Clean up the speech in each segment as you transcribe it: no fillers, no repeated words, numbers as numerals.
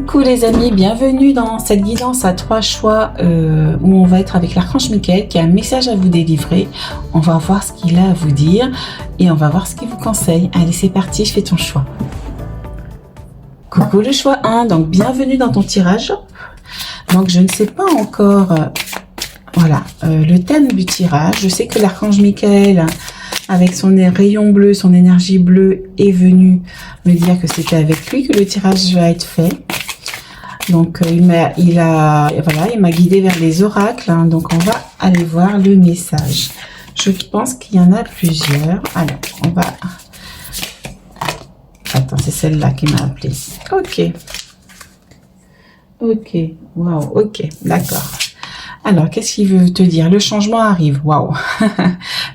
Coucou les amis, bienvenue dans cette guidance à 3 choix où on va être avec l'archange Michael qui a un message à vous délivrer. On va voir ce qu'il a à vous dire et on va voir ce qu'il vous conseille. Allez, c'est parti, je fais ton choix. Coucou le choix 1, donc bienvenue dans ton tirage. Donc je ne sais pas encore le thème du tirage. Je sais que l'archange Michael, avec son rayon bleu, son énergie bleue, est venu me dire que c'était avec lui que le tirage va être fait. Donc il m'a guidé vers les oracles, hein, donc on va aller voir le message. Je pense qu'il y en a plusieurs. Alors on va... Attends, c'est celle-là qui m'a appelé. Ok, waouh, ok, d'accord. Alors, qu'est-ce qu'il veut te dire? Le changement arrive, waouh.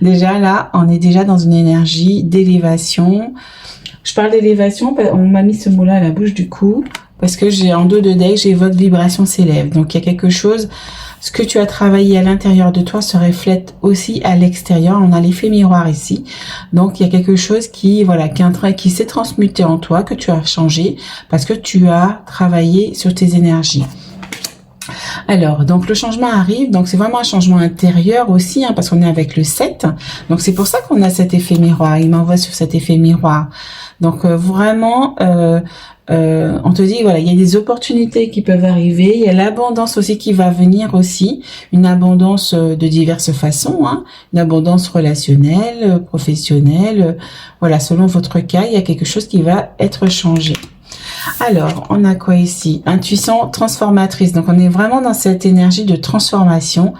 Déjà là, on est déjà dans une énergie d'élévation. Je parle d'élévation, on m'a mis ce mot-là à la bouche du coup, parce que j'ai en dos de deck, j'ai votre vibration s'élève. Donc, il y a quelque chose, ce que tu as travaillé à l'intérieur de toi se reflète aussi à l'extérieur. On a l'effet miroir ici. Donc, il y a quelque chose qui s'est transmuté en toi, que tu as changé, parce que tu as travaillé sur tes énergies. Alors, donc le changement arrive, donc c'est vraiment un changement intérieur aussi, hein, parce qu'on est avec le 7, donc c'est pour ça qu'on a cet effet miroir, il m'envoie sur cet effet miroir. Donc vraiment, on te dit, voilà, il y a des opportunités qui peuvent arriver, il y a l'abondance aussi qui va venir aussi, une abondance de diverses façons, hein, une abondance relationnelle, professionnelle, voilà, selon votre cas, il y a quelque chose qui va être changé. Alors, on a quoi ici? Intuition transformatrice. Donc, on est vraiment dans cette énergie de transformation.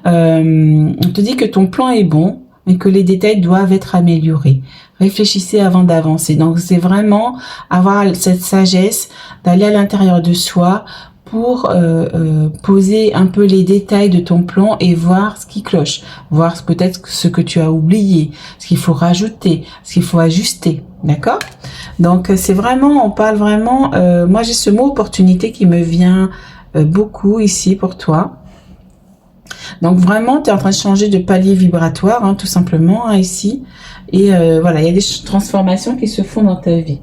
On te dit que ton plan est bon, mais que les détails doivent être améliorés. Réfléchissez avant d'avancer. Donc, c'est vraiment avoir cette sagesse d'aller à l'intérieur de soi pour poser un peu les détails de ton plan et voir ce qui cloche. Voir peut-être ce que tu as oublié, ce qu'il faut rajouter, ce qu'il faut ajuster. D'accord? Donc, c'est vraiment, on parle vraiment, moi j'ai ce mot opportunité qui me vient beaucoup ici pour toi. Donc vraiment, tu es en train de changer de palier vibratoire, hein, tout simplement, hein, ici. Et voilà, il y a des transformations qui se font dans ta vie.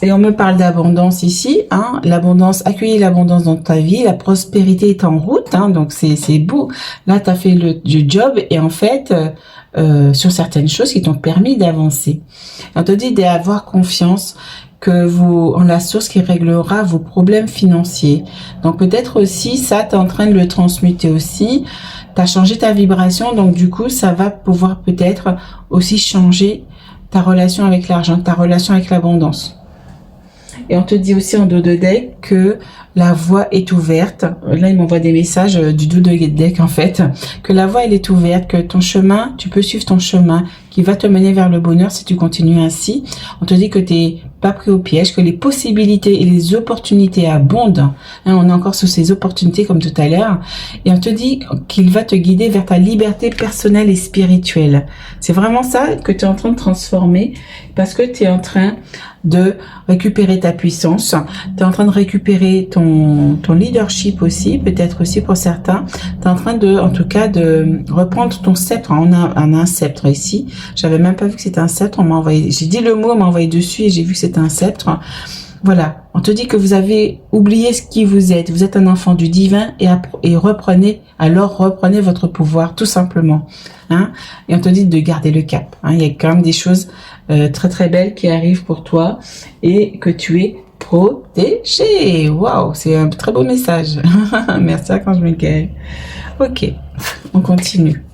Et on me parle d'abondance ici, hein, l'abondance, accueillir l'abondance dans ta vie, la prospérité est en route, hein, donc c'est beau. Là, tu as fait le job et en fait, sur certaines choses qui t'ont permis d'avancer. On te dit d'avoir confiance que en la source qui réglera vos problèmes financiers. Donc peut-être aussi, ça, tu es en train de le transmuter aussi. Tu as changé ta vibration, donc du coup, ça va pouvoir peut-être aussi changer ta relation avec l'argent, ta relation avec l'abondance. Et on te dit aussi en dos de deck que la voie est ouverte. Là, il m'envoie des messages du dos de deck en fait. Que la voie, elle est ouverte, que ton chemin, tu peux suivre ton chemin qui va te mener vers le bonheur si tu continues ainsi. On te dit que tu n'es pas pris au piège, que les possibilités et les opportunités abondent. Hein, on est encore sur ces opportunités comme tout à l'heure. Et on te dit qu'il va te guider vers ta liberté personnelle et spirituelle. C'est vraiment ça que tu es en train de transformer parce que tu es en train de récupérer ta puissance. Tu es en train de récupérer ton leadership aussi, peut-être aussi pour certains. Tu es en train de, en tout cas, de reprendre ton sceptre. On a un sceptre ici. J'avais même pas vu que c'était un sceptre. On m'a envoyé, j'ai dit le mot, on m'a envoyé dessus et j'ai vu que c'était un sceptre. Voilà. On te dit que vous avez oublié ce qui vous êtes. Vous êtes un enfant du divin et reprenez votre pouvoir, tout simplement. Hein? Et on te dit de garder le cap. Hein? Il y a quand même des choses très très belles qui arrivent pour toi et que tu es protégé. Waouh, c'est un très beau message. Merci Archange Michael. Ok, on continue.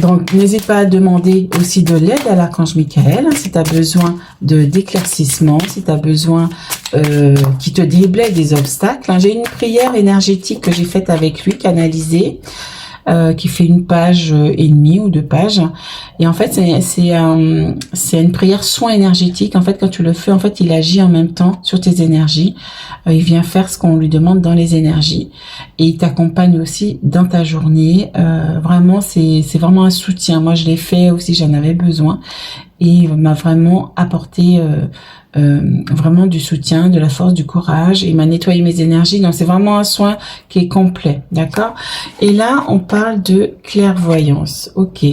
Donc, n'hésite pas à demander aussi de l'aide à l'archange Michael, hein, si tu as besoin d'éclaircissement, si tu as besoin qu'il te déblaye des obstacles. Hein. J'ai une prière énergétique que j'ai faite avec lui, canalisée, qui fait 1 page et demie ou 2 pages. Et en fait, c'est une prière soin énergétique. En fait, quand tu le fais, en fait, il agit en même temps sur tes énergies. Il vient faire ce qu'on lui demande dans les énergies. Et il t'accompagne aussi dans ta journée. Vraiment, c'est vraiment un soutien. Moi, je l'ai fait aussi, j'en avais besoin. Et il m'a vraiment apporté vraiment du soutien, de la force, du courage. Il m'a nettoyé mes énergies. Donc, c'est vraiment un soin qui est complet. D'accord? Et là, on parle de clairvoyance. Ok.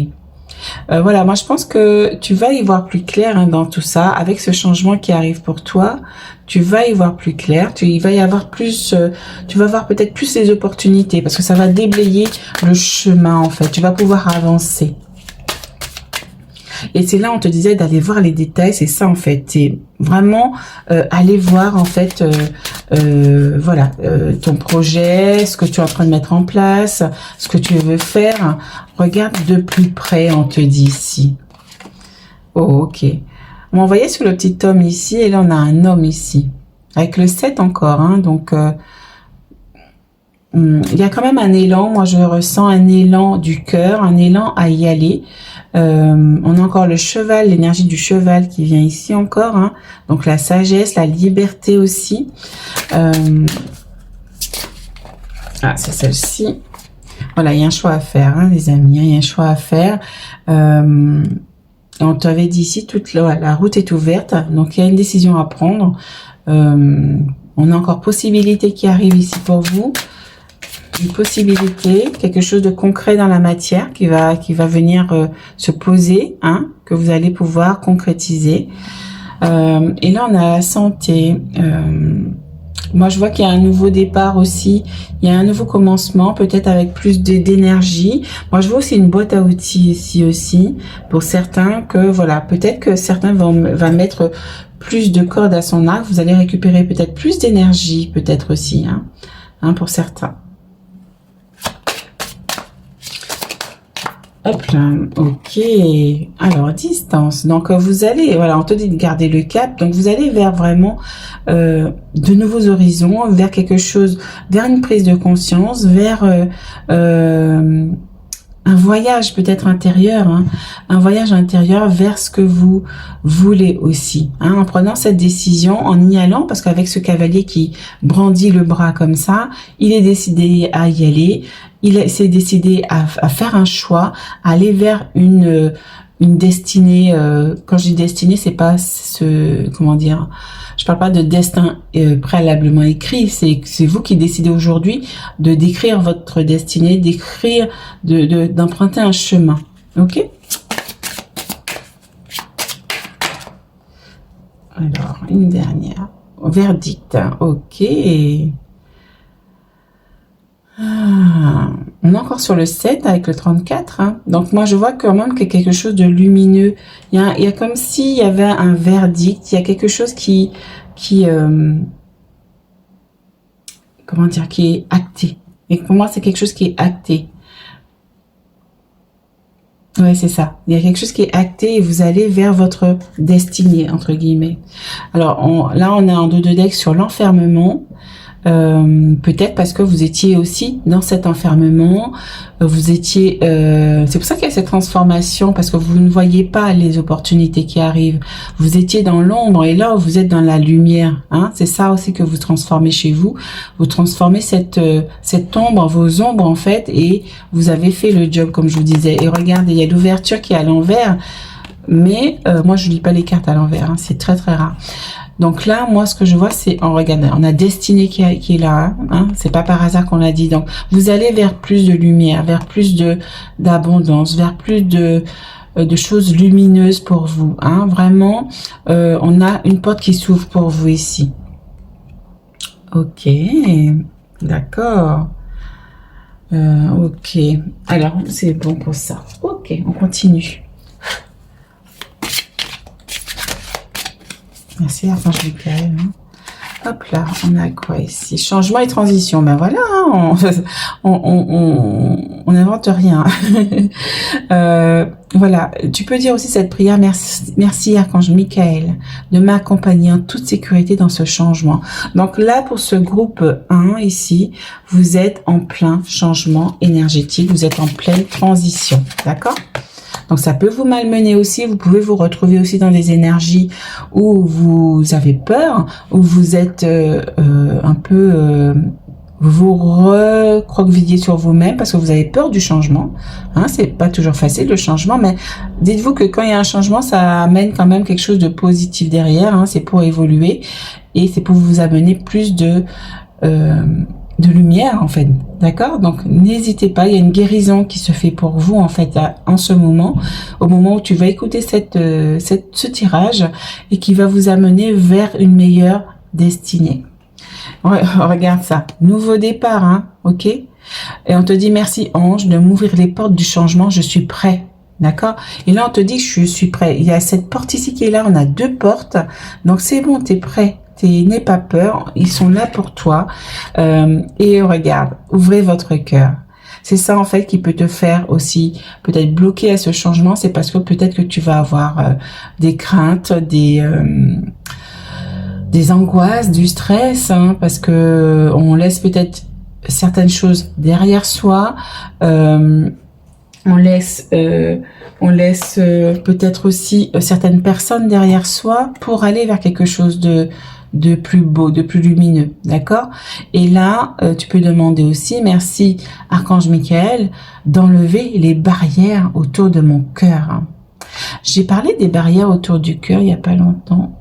Voilà, moi je pense que tu vas y voir plus clair, hein, dans tout ça, avec ce changement qui arrive pour toi. tu vas y voir plus clair, il va y avoir plus, tu vas voir peut-être plus les opportunités parce que ça va déblayer le chemin en fait. Tu vas pouvoir avancer. Et c'est là on te disait d'aller voir les détails, c'est ça en fait. C'est vraiment aller voir en fait, voilà, ton projet, ce que tu es en train de mettre en place, ce que tu veux faire. Regarde de plus près, on te dit ici. Oh, ok. On va envoyer sur le petit homme ici, et là on a un homme ici. Avec le 7 encore, hein, donc il y a quand même un élan, moi je ressens un élan du cœur, un élan à y aller. On a encore le cheval, l'énergie du cheval qui vient ici encore, hein, donc la sagesse, la liberté aussi. Ah, c'est celle-ci. Voilà, il y a un choix à faire, hein, les amis, hein, il y a un choix à faire. On t'avait dit ici, toute la route est ouverte, donc il y a une décision à prendre. On a encore possibilité qui arrive ici pour vous. Une possibilité, quelque chose de concret dans la matière qui va venir se poser, hein, que vous allez pouvoir concrétiser. Et là, on a la santé. Moi, je vois qu'il y a un nouveau départ aussi. Il y a un nouveau commencement, peut-être avec plus d'énergie. Moi, je vois aussi une boîte à outils ici aussi. Pour certains, que voilà, peut-être que certains vont mettre plus de cordes à son arc. Vous allez récupérer peut-être plus d'énergie, peut-être aussi, hein, pour certains. Hop là, ok. Alors, distance. Donc, vous allez, voilà, on te dit de garder le cap. Donc, vous allez vers vraiment de nouveaux horizons, vers quelque chose, vers une prise de conscience, vers un voyage peut-être intérieur, hein, un voyage intérieur vers ce que vous voulez aussi, hein, en prenant cette décision, en y allant, parce qu'avec ce cavalier qui brandit le bras comme ça, il est décidé à y aller, il s'est décidé à faire un choix, à aller vers une destinée. Quand je dis destinée, c'est pas comment dire, je parle pas de destin préalablement écrit, c'est vous qui décidez aujourd'hui de décrire votre destinée, d'écrire, d'emprunter un chemin. Ok? Alors, une dernière. Verdict. Ok. On est encore sur le 7 avec le 34. Hein. Donc, moi, je vois quand même qu'il y a quelque chose de lumineux. Il y a comme s'il y avait un verdict. Il y a quelque chose qui comment dire, qui est acté. Et pour moi, c'est quelque chose qui est acté. Ouais, c'est ça. Il y a quelque chose qui est acté et vous allez vers votre destinée, entre guillemets. Alors, là, on a un 2 de deck sur l'enfermement. Peut-être parce que vous étiez aussi dans cet enfermement, vous étiez, c'est pour ça qu'il y a cette transformation, parce que vous ne voyez pas les opportunités qui arrivent, vous étiez dans l'ombre et là vous êtes dans la lumière, hein, c'est ça aussi que vous transformez chez vous, vous transformez cette ombre, vos ombres en fait, et vous avez fait le job comme je vous disais. Et regardez, il y a l'ouverture qui est à l'envers, mais moi je lis pas les cartes à l'envers, hein, c'est très très rare. Donc là, moi, ce que je vois, c'est, regardez, on a destinée qui est là, hein, c'est pas par hasard qu'on l'a dit. Donc, vous allez vers plus de lumière, vers plus d'abondance, vers plus de choses lumineuses pour vous, hein. Vraiment, on a une porte qui s'ouvre pour vous ici. Ok, d'accord. Ok, alors, c'est bon pour ça. Ok, on continue. Merci, Archange Michael. Hop là, on a quoi ici? Changement et transition. Ben voilà, hein, on n'invente rien. Voilà, tu peux dire aussi cette prière. Merci Archange Michael de m'accompagner en toute sécurité dans ce changement. Donc là, pour ce groupe 1 ici, vous êtes en plein changement énergétique. Vous êtes en pleine transition. D'accord? Donc, ça peut vous malmener aussi. Vous pouvez vous retrouver aussi dans des énergies où vous avez peur, où vous êtes un peu... vous recroquevillez sur vous-même parce que vous avez peur du changement. Hein, c'est pas toujours facile le changement, mais dites-vous que quand il y a un changement, ça amène quand même quelque chose de positif derrière. Hein, c'est pour évoluer et c'est pour vous amener plus de lumière en fait, d'accord? Donc n'hésitez pas, il y a une guérison qui se fait pour vous en fait en ce moment, au moment où tu vas écouter ce tirage et qui va vous amener vers une meilleure destinée. Regarde ça, nouveau départ, hein, ok? Et on te dit merci ange de m'ouvrir les portes du changement, je suis prêt. D'accord? Et là, on te dit, je suis prêt. Il y a cette porte ici qui est là. On a 2 portes. Donc, c'est bon, t'es prêt. N'aie pas peur. Ils sont là pour toi. Et regarde, ouvrez votre cœur. C'est ça, en fait, qui peut te faire aussi peut-être bloquer à ce changement. C'est parce que peut-être que tu vas avoir des craintes, des angoisses, du stress, hein, parce que on laisse peut-être certaines choses derrière soi. On laisse peut-être aussi certaines personnes derrière soi pour aller vers quelque chose de plus beau, de plus lumineux, d'accord? Et là, tu peux demander aussi, merci Archange Michael, d'enlever les barrières autour de mon cœur. J'ai parlé des barrières autour du cœur il y a pas longtemps.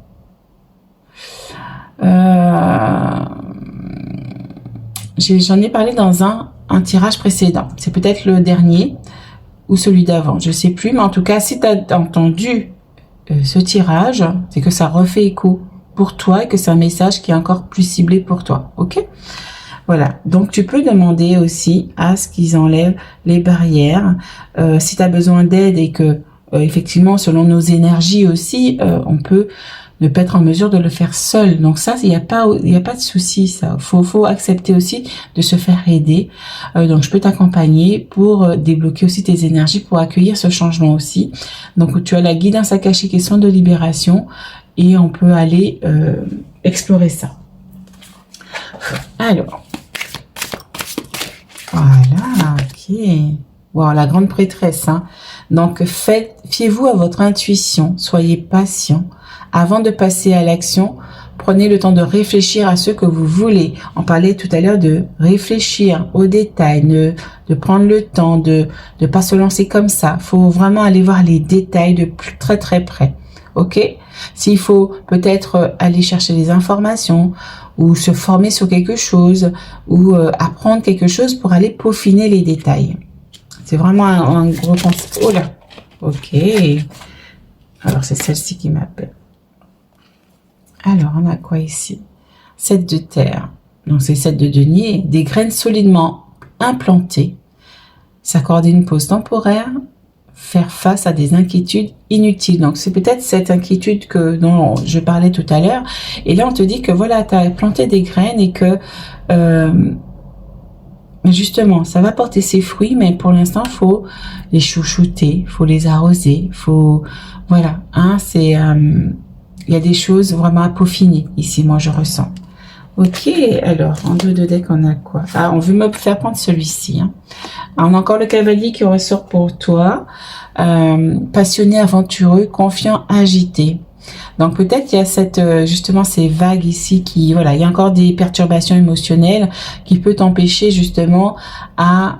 J'en ai parlé dans un tirage précédent. C'est peut-être le dernier ou celui d'avant, je sais plus, mais en tout cas, si tu as entendu ce tirage, c'est que ça refait écho pour toi et que c'est un message qui est encore plus ciblé pour toi, ok? Voilà, donc tu peux demander aussi à ce qu'ils enlèvent les barrières. Si tu as besoin d'aide et que, effectivement, selon nos énergies aussi, on peut ne pas être en mesure de le faire seul. Donc ça, il n'y a pas de souci, ça. Faut accepter aussi de se faire aider. Donc je peux t'accompagner pour débloquer aussi tes énergies, pour accueillir ce changement aussi. Donc tu as la guidance akashique et son de libération et on peut aller explorer ça. Alors, voilà, ok. Wow, la grande prêtresse, hein. Donc fiez-vous à votre intuition, soyez patient. Avant de passer à l'action, prenez le temps de réfléchir à ce que vous voulez. On parlait tout à l'heure de réfléchir aux détails, de prendre le temps, de pas se lancer comme ça. Faut vraiment aller voir les détails de très très près. Ok? S'il faut peut-être aller chercher des informations ou se former sur quelque chose ou apprendre quelque chose pour aller peaufiner les détails. C'est vraiment un gros concept. Oh là! Ok. Alors c'est celle-ci qui m'appelle. Alors, on a quoi ici? 7 de terre. Donc, c'est 7 de denier. Des graines solidement implantées. S'accorder une pause temporaire. Faire face à des inquiétudes inutiles. Donc, c'est peut-être cette inquiétude dont je parlais tout à l'heure. Et là, on te dit que voilà, tu as planté des graines et que justement, ça va porter ses fruits, mais pour l'instant, faut les chouchouter, faut les arroser, faut... Voilà, hein, c'est... il y a des choses vraiment à peaufiner ici, moi je ressens. Ok, alors en 2 de deck on a quoi? Ah, on veut me faire prendre celui-ci. Hein. Ah, on a encore le cavalier qui ressort pour toi. Passionné, aventureux, confiant, agité. Donc peut-être il y a cette justement ces vagues ici qui voilà, il y a encore des perturbations émotionnelles qui peut t'empêcher justement à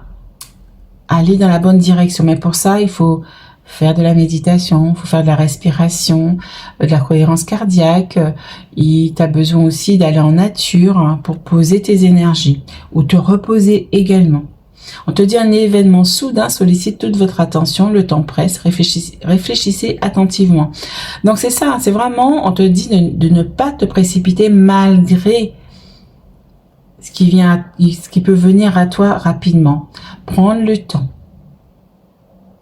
aller dans la bonne direction. Mais pour ça, il faut faire de la méditation, il faut faire de la respiration, de la cohérence cardiaque. Tu as besoin aussi d'aller en nature hein, pour poser tes énergies ou te reposer également. On te dit un événement soudain sollicite toute votre attention, le temps presse, réfléchissez attentivement. Donc c'est ça, c'est vraiment, on te dit de ne pas te précipiter malgré ce qui peut venir à toi rapidement. Prendre le temps.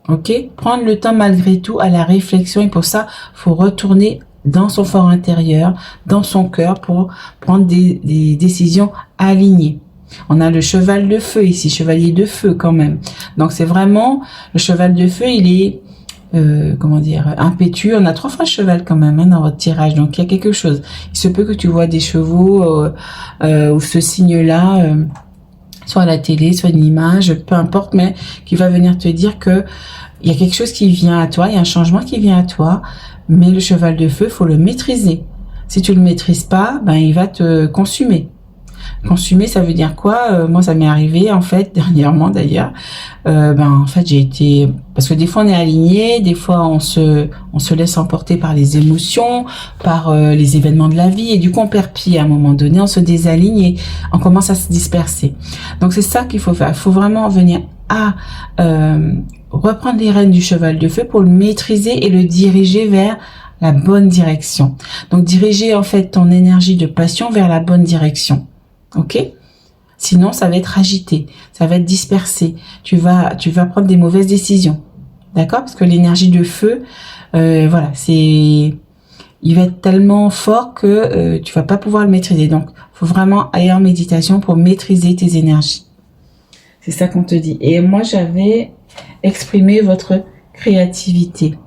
Ok, prendre le temps malgré tout à la réflexion et pour ça, faut retourner dans son fort intérieur, dans son cœur pour prendre des décisions alignées. On a le cheval de feu ici, chevalier de feu quand même. Donc c'est vraiment, le cheval de feu, il est, comment dire, impétueux. On a 3 fois cheval quand même hein, dans votre tirage, donc il y a quelque chose. Il se peut que tu vois des chevaux ou ce signe-là, soit à la télé, soit une image, peu importe, mais qui va venir te dire que il y a quelque chose qui vient à toi, il y a un changement qui vient à toi, mais le cheval de feu, faut le maîtriser. Si tu le maîtrises pas, ben il va te consumer. Consumer, ça veut dire quoi? Moi, ça m'est arrivé en fait dernièrement d'ailleurs. En fait, j'ai été parce que des fois on est aligné, des fois on se laisse emporter par les émotions, par les événements de la vie et du coup on perd pied à un moment donné, on se désaligne et on commence à se disperser. Donc c'est ça qu'il faut faire. Il faut vraiment venir à reprendre les rênes du cheval de feu pour le maîtriser et le diriger vers la bonne direction. Donc, diriger en fait ton énergie de passion vers la bonne direction. Ok? Sinon, ça va être agité, ça va être dispersé. Tu vas prendre des mauvaises décisions. D'accord? Parce que l'énergie de feu, voilà, il va être tellement fort que tu vas pas pouvoir le maîtriser. Donc, faut vraiment aller en méditation pour maîtriser tes énergies. C'est ça qu'on te dit. Et moi, j'avais exprimé votre créativité.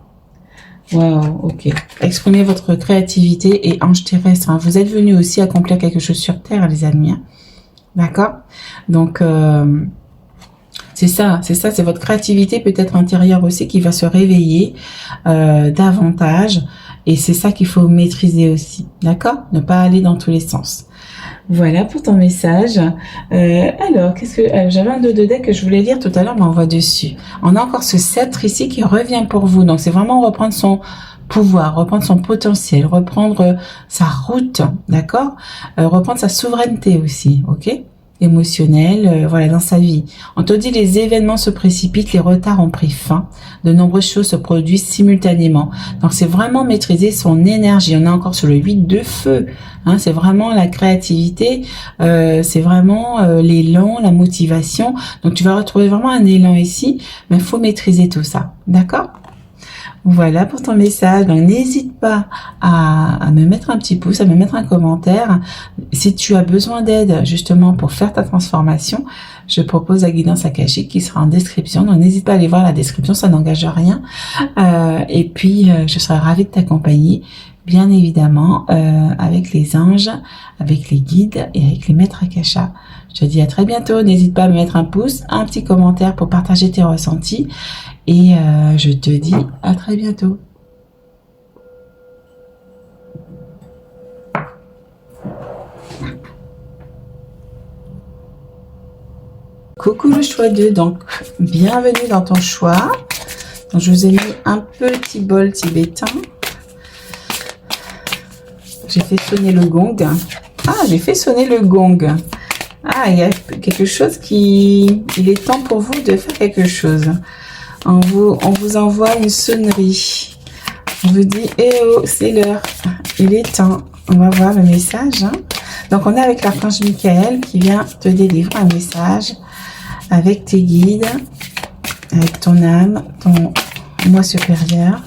Waouh, ok. Exprimez votre créativité et ange terrestre. Hein. Vous êtes venus aussi accomplir quelque chose sur Terre, les amis. Hein. D'accord? Donc, c'est ça, c'est votre créativité peut-être intérieure aussi qui va se réveiller davantage. Et c'est ça qu'il faut maîtriser aussi. D'accord? Ne pas aller dans tous les sens. Voilà pour ton message. Alors, qu'est-ce que j'avais un dos de deck que je voulais lire tout à l'heure, mais on voit dessus. On a encore ce sceptre ici qui revient pour vous. Donc, c'est vraiment reprendre son pouvoir, reprendre son potentiel, reprendre sa route, d'accord, reprendre sa souveraineté aussi, ok, émotionnelle, voilà, dans sa vie. On te dit les événements se précipitent, les retards ont pris fin, de nombreuses choses se produisent simultanément. Donc c'est vraiment maîtriser son énergie. On est encore sur le 8 de feu, hein, c'est vraiment la créativité, c'est vraiment l'élan, la motivation. Donc tu vas retrouver vraiment un élan ici, mais il faut maîtriser tout ça, d'accord? Voilà pour ton message. Donc n'hésite pas à me mettre un petit pouce, à me mettre un commentaire. Si tu as besoin d'aide justement pour faire ta transformation, je propose la guidance akashique qui sera en description. Donc n'hésite pas à aller voir la description, ça n'engage rien. Et puis je serai ravie de t'accompagner, bien évidemment, avec les anges, avec les guides et avec les maîtres akasha. Je te dis à très bientôt. N'hésite pas à me mettre un pouce, un petit commentaire pour partager tes ressentis. Et je te dis à très bientôt. Coucou le choix 2, donc bienvenue dans ton choix. Donc, je vous ai mis un petit bol tibétain. J'ai fait sonner le gong. Ah, j'ai fait sonner le gong. Ah, il y a quelque chose qui... Il est temps pour vous de faire quelque chose. On vous envoie une sonnerie. On vous dit, eh oh, c'est l'heure. Il est temps. On va voir le message. Hein. Donc, on est avec l'archange Michael qui vient te délivrer un message avec tes guides, avec ton âme, ton moi supérieur.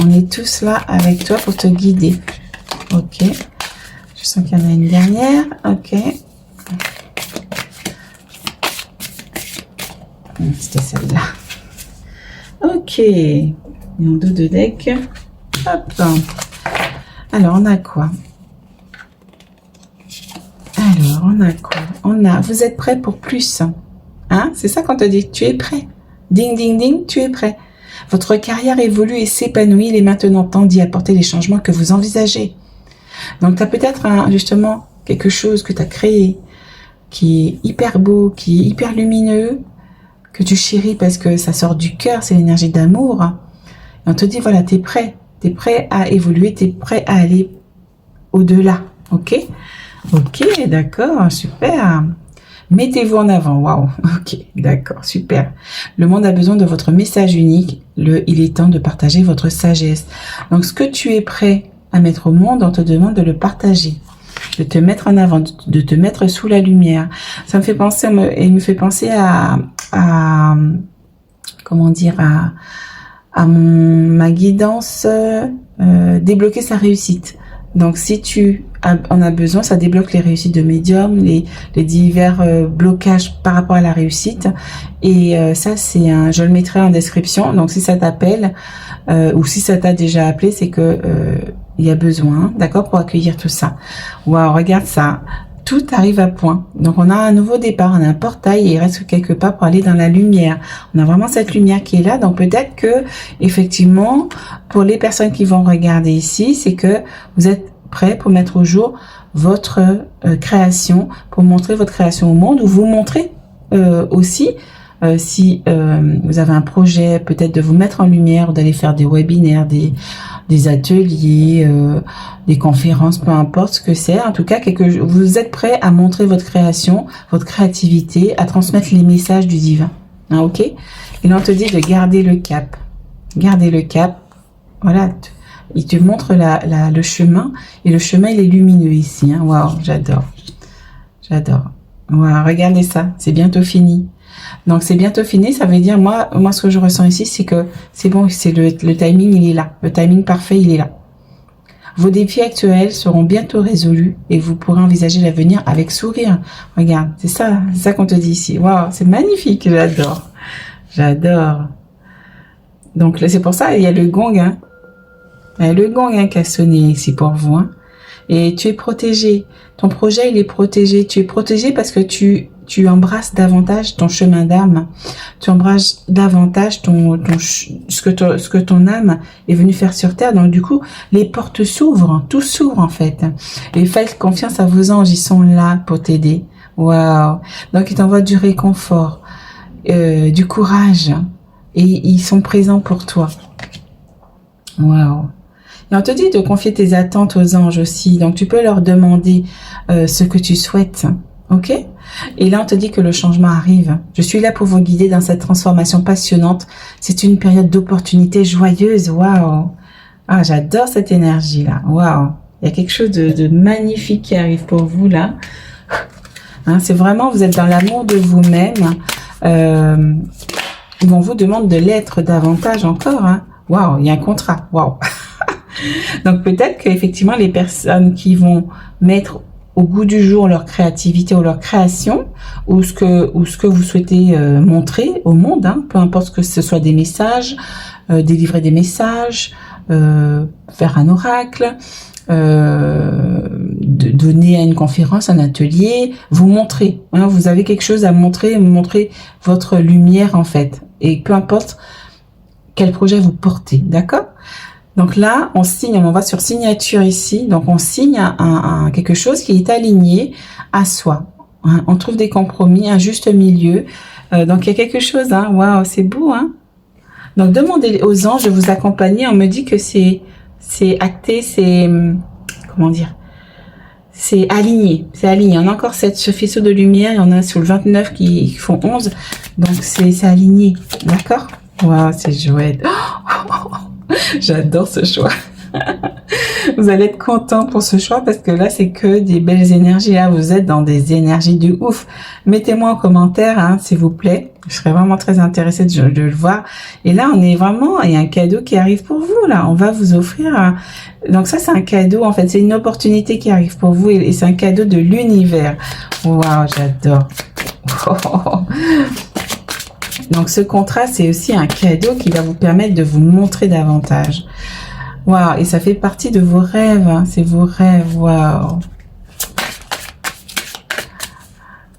On est tous là avec toi pour te guider. Ok. Je sens qu'il y en a une dernière. Ok. C'était celle-là. Ok, et en dos de deck, hop. Alors, on a quoi? Alors, on a quoi? On a, vous êtes prêts pour plus? Hein? C'est ça qu'on te dit, tu es prêt. Ding, ding, ding, tu es prêt. Votre carrière évolue et s'épanouit. Il est maintenant temps d'y apporter les changements que vous envisagez. Donc, tu as peut-être justement quelque chose que tu as créé qui est hyper beau, qui est hyper lumineux, que tu chéris parce que ça sort du cœur, c'est l'énergie d'amour. Et on te dit, voilà, tu es prêt à évoluer, tu es prêt à aller au-delà, ok? Ok, d'accord, super. Mettez-vous en avant, waouh, ok, d'accord, super. Le monde a besoin de votre message unique, il est temps de partager votre sagesse. Donc, ce que tu es prêt à mettre au monde, on te demande de le partager, de te mettre en avant, de te mettre sous la lumière. Ça me fait penser, il me fait penser à comment dire, à ma guidance, débloquer sa réussite. Donc, si tu en as besoin, ça débloque les réussites de médium, les divers blocages par rapport à la réussite. Et ça, je le mettrai en description. Donc, si ça t'appelle ou si ça t'a déjà appelé, c'est que il y a besoin, d'accord, pour accueillir tout ça. Waouh, regarde ça. Tout arrive à point. Donc, on a un nouveau départ, on a un portail et il reste quelque part pour aller dans la lumière. On a vraiment cette lumière qui est là. Donc, peut-être que, effectivement, pour les personnes qui vont regarder ici, c'est que vous êtes prêts pour mettre au jour votre création, pour montrer votre création au monde ou vous montrer aussi si vous avez un projet, peut-être de vous mettre en lumière ou d'aller faire des webinaires, des ateliers, des conférences, peu importe ce que c'est. En tout cas, vous êtes prêt à montrer votre création, votre créativité, à transmettre les messages du divin. Hein, ok? Et là, on te dit de garder le cap. Garder le cap. Voilà. Il te montre le chemin. Et le chemin, il est lumineux ici. Hein. Waouh, j'adore. J'adore. Voilà, regardez ça. C'est bientôt fini. Donc, c'est bientôt fini. Ça veut dire, moi, ce que je ressens ici, c'est que c'est bon, c'est le timing, il est là. Le timing parfait, il est là. Vos défis actuels seront bientôt résolus et vous pourrez envisager l'avenir avec sourire. Regarde, c'est ça qu'on te dit ici. Waouh, c'est magnifique, j'adore. J'adore. Donc là, c'est pour ça, il y a le gong, hein. Il y a le gong hein, qui a sonné ici pour vous. Hein. Et tu es protégé. Ton projet, il est protégé. Tu es protégé parce que tu embrasses davantage ton chemin d'âme. Tu embrasses davantage ce que ton âme est venue faire sur Terre. Donc, du coup, les portes s'ouvrent. Tout s'ouvre, en fait. Et faites confiance à vos anges. Ils sont là pour t'aider. Waouh. Donc, ils t'envoient du réconfort, du courage. Et ils sont présents pour toi. Waouh. Et on te dit de confier tes attentes aux anges aussi. Donc, tu peux leur demander ce que tu souhaites. Ok? Et là, on te dit que le changement arrive. Je suis là pour vous guider dans cette transformation passionnante. C'est une période d'opportunités joyeuse. Waouh! Ah, j'adore cette énergie-là. Waouh! Il y a quelque chose de magnifique qui arrive pour vous, là. Hein, c'est vraiment, vous êtes dans l'amour de vous-même. On vous demande de l'être davantage encore. Hein. Waouh! Il y a un contrat. Waouh! Donc peut-être qu'effectivement les personnes qui vont mettre au goût du jour leur créativité ou leur création ou ce que vous souhaitez montrer au monde, hein, peu importe que ce soit des messages, délivrer des messages, faire un oracle, donner à une conférence, un atelier, vous montrer. Hein, vous avez quelque chose à montrer votre lumière en fait. Et peu importe quel projet vous portez, d'accord ? Donc là, on signe, on va sur signature ici. Donc on signe quelque chose qui est aligné à soi. Hein, on trouve des compromis, un juste milieu. Donc il y a quelque chose. Hein, waouh, c'est beau. Hein. Donc demandez aux anges de vous accompagner. On me dit que c'est acté, c'est comment dire, c'est aligné. C'est aligné. On a encore ce faisceau de lumière. Il y en a sur le 29 qui font 11. Donc c'est aligné. D'accord. Waouh, c'est chouette. J'adore ce choix. Vous allez être content pour ce choix parce que là, c'est que des belles énergies. Là, vous êtes dans des énergies de ouf. Mettez-moi en commentaire, hein, s'il vous plaît. Je serais vraiment très intéressée de le voir. Et là, on est vraiment, il y a un cadeau qui arrive pour vous, là. On va vous offrir donc ça, c'est un cadeau, en fait. C'est une opportunité qui arrive pour vous et c'est un cadeau de l'univers. Waouh, j'adore. Donc, ce contrat, c'est aussi un cadeau qui va vous permettre de vous montrer davantage. Waouh, et ça fait partie de vos rêves. Hein. C'est vos rêves, waouh.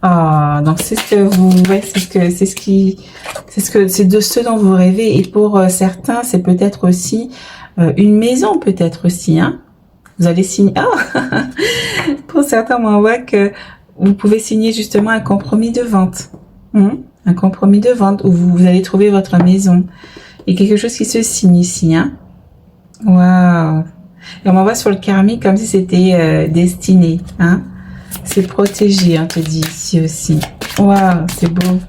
Ah, donc c'est ce que vous, ouais, c'est de ce dont vous rêvez. Et pour certains, c'est peut-être aussi une maison, peut-être aussi, hein. Vous allez signer. Oh, pour certains, on voit que vous pouvez signer justement un compromis de vente. Un compromis de vente où vous allez trouver votre maison. Et quelque chose qui se signe ici, hein. Waouh. Et on m'envoie sur le karmique comme si c'était destiné, hein. C'est protégé, on te dit ici aussi. Waouh, c'est beau.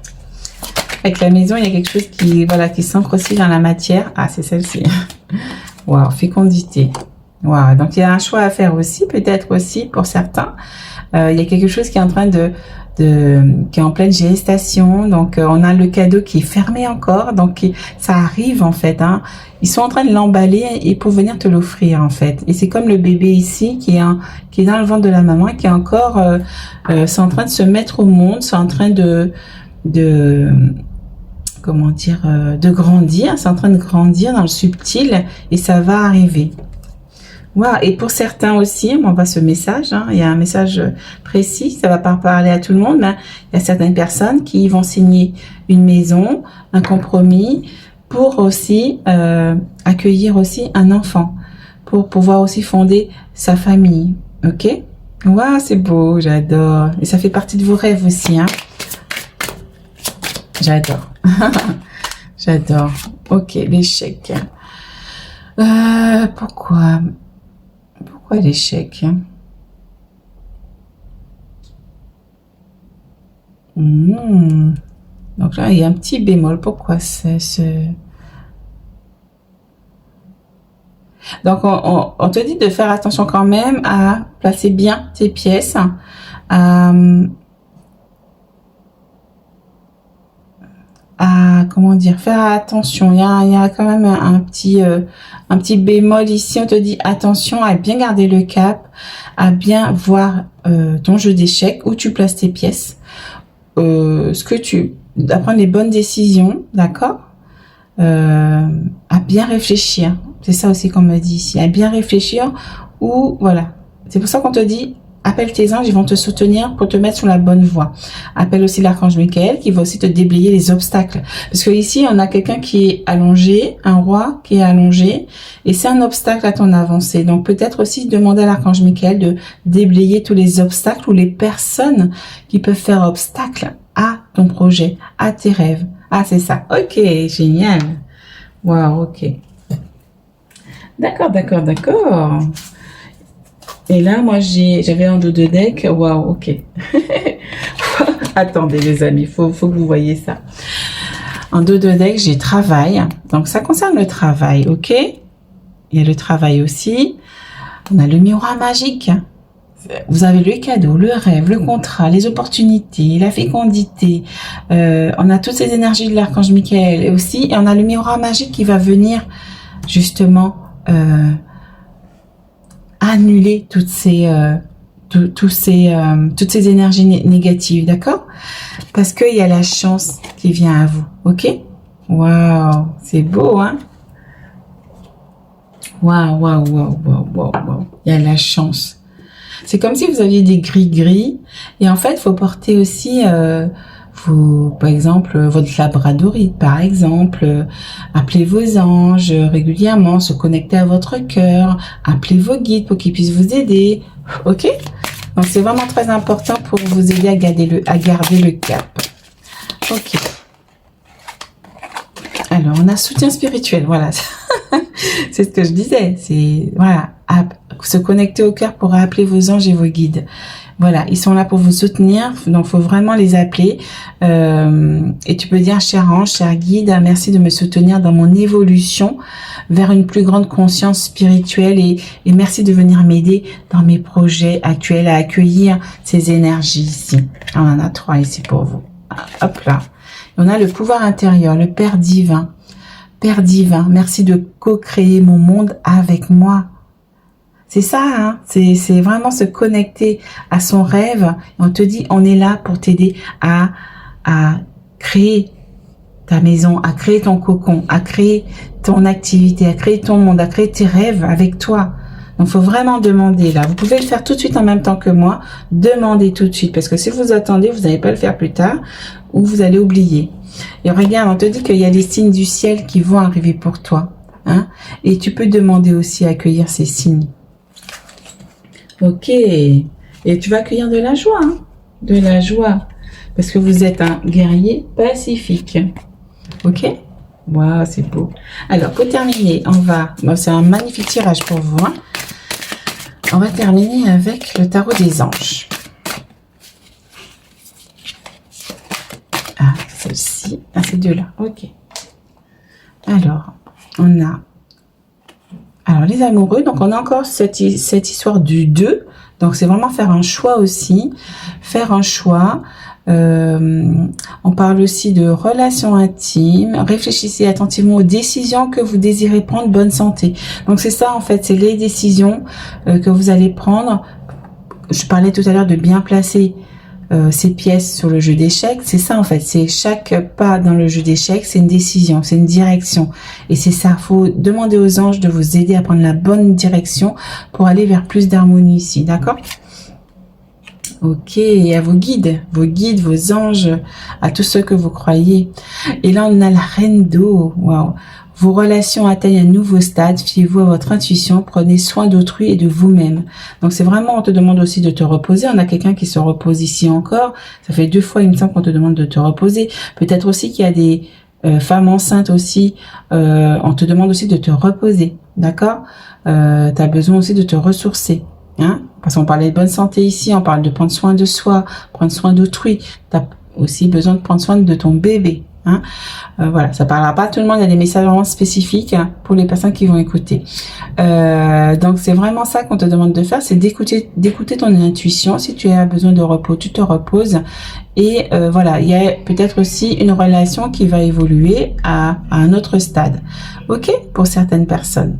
Avec la maison, il y a quelque chose qui s'ancre aussi dans la matière. Ah, c'est celle-ci. Waouh, fécondité. Waouh, donc il y a un choix à faire aussi, peut-être aussi pour certains. Il y a quelque chose qui est en train qui est en pleine gestation, donc on a le cadeau qui est fermé encore, donc ça arrive en fait, hein. Ils sont en train de l'emballer et pour venir te l'offrir en fait. Et c'est comme le bébé ici qui est dans le ventre de la maman et qui est encore, c'est en train de se mettre au monde, c'est en train de comment dire, de grandir, c'est en train de grandir dans le subtil et ça va arriver. Wow. Et pour certains aussi, on voit ce message, hein, il y a un message précis, ça va pas parler à tout le monde, mais il y a certaines personnes qui vont signer une maison, un compromis, pour aussi accueillir aussi un enfant, pour pouvoir aussi fonder sa famille, ok? Waouh, c'est beau, j'adore. Et ça fait partie de vos rêves aussi, hein? J'adore. J'adore. Ok, l'échec. Pourquoi l'échec? Donc là, il y a un petit bémol. Pourquoi c'est ce... Donc, on te dit de faire attention quand même à placer bien tes pièces, comment dire, faire attention. Il y a quand même un petit bémol ici. On te dit attention à bien garder le cap, à bien voir ton jeu d'échecs, où tu places tes pièces, à prendre les bonnes décisions, d'accord, à bien réfléchir. C'est ça aussi qu'on me dit ici, à bien réfléchir, ou voilà. C'est pour ça qu'on te dit appelle tes anges, ils vont te soutenir pour te mettre sur la bonne voie. Appelle aussi l'archange Michael qui va aussi te déblayer les obstacles. Parce que ici, on a quelqu'un qui est allongé, un roi qui est allongé, et c'est un obstacle à ton avancée. Donc peut-être aussi demander à l'archange Michael de déblayer tous les obstacles ou les personnes qui peuvent faire obstacle à ton projet, à tes rêves. Ah, c'est ça. Ok, génial. Waouh, ok. D'accord, d'accord, d'accord. Et là, moi, j'avais un dos de deck. Waouh, ok. Attendez, les amis, faut que vous voyez ça. En dos de deck, j'ai travail. Donc, ça concerne le travail, ok? Il y a le travail aussi. On a le miroir magique. Vous avez le cadeau, le rêve, le contrat, les opportunités, la fécondité. On a toutes ces énergies de l'archange Michael et aussi. Et on a le miroir magique qui va venir, justement, annuler toutes ces énergies négatives, d'accord? Parce qu'il y a la chance qui vient à vous, ok? Waouh, c'est beau, hein? Waouh, waouh, waouh, waouh, waouh, waouh. Il y a la chance. C'est comme si vous aviez des gris-gris. Et en fait, il faut porter aussi... par exemple, votre labradorite, par exemple, appelez vos anges régulièrement, se connecter à votre cœur, appelez vos guides pour qu'ils puissent vous aider, ok? Donc, c'est vraiment très important pour vous aider à garder le cap, ok? Alors, on a soutien spirituel, voilà, c'est ce que je disais, c'est, voilà, se connecter au cœur pour appeler vos anges et vos guides. Voilà, ils sont là pour vous soutenir, donc faut vraiment les appeler. Et tu peux dire, cher ange, cher guide, merci de me soutenir dans mon évolution vers une plus grande conscience spirituelle et merci de venir m'aider dans mes projets actuels à accueillir ces énergies ici. On en a 3 ici pour vous. Hop là. On a le pouvoir intérieur, le Père divin. Père divin, merci de co-créer mon monde avec moi. C'est ça, hein, c'est vraiment se connecter à son rêve. On te dit, on est là pour t'aider à créer ta maison, à créer ton cocon, à créer ton activité, à créer ton monde, à créer tes rêves avec toi. Donc, faut vraiment demander là. Vous pouvez le faire tout de suite en même temps que moi. Demandez tout de suite parce que si vous attendez, vous n'allez pas le faire plus tard ou vous allez oublier. Et regarde, on te dit qu'il y a des signes du ciel qui vont arriver pour toi, hein. Et tu peux demander aussi à accueillir ces signes. Ok, et tu vas accueillir de la joie, hein, de la joie, parce que vous êtes un guerrier pacifique. Ok, waouh, c'est beau. Alors, pour terminer, c'est un magnifique tirage pour vous, hein. On va terminer avec le tarot des anges. Ah, celle-ci, ah, ces deux-là, ok. Alors, on a... Alors, les amoureux, donc on a encore cette histoire du 2. Donc, c'est vraiment faire un choix aussi. Faire un choix. On parle aussi de relations intimes. Réfléchissez attentivement aux décisions que vous désirez prendre, bonne santé. Donc, c'est ça, en fait. C'est les décisions que vous allez prendre. Je parlais tout à l'heure de bien placer ces pièces sur le jeu d'échecs. C'est ça, en fait. C'est chaque pas dans le jeu d'échecs, c'est une décision, c'est une direction. Et c'est ça. Faut demander aux anges de vous aider à prendre la bonne direction pour aller vers plus d'harmonie ici. D'accord? Ok. Et à vos guides, vos anges, à tous ceux que vous croyez. Et là, on a la reine d'eau. Waouh. Vos relations atteignent un nouveau stade, fiez-vous à votre intuition, prenez soin d'autrui et de vous-même. Donc c'est vraiment, on te demande aussi de te reposer. On a quelqu'un qui se repose ici encore. Ça fait 2 fois, il me semble, qu'on te demande de te reposer. Peut-être aussi qu'il y a des femmes enceintes aussi. On te demande aussi de te reposer, d'accord? Tu as besoin aussi de te ressourcer. Hein? Parce qu'on parlait de bonne santé ici, on parle de prendre soin de soi, prendre soin d'autrui. Tu as aussi besoin de prendre soin de ton bébé. Hein. Voilà, ça parlera pas à tout le monde, il y a des messages vraiment spécifiques pour les personnes qui vont écouter. Donc c'est vraiment ça qu'on te demande de faire, c'est d'écouter ton intuition. Si tu as besoin de repos, tu te reposes. Et voilà, il y a peut-être aussi une relation qui va évoluer à un autre stade. Ok, pour certaines personnes.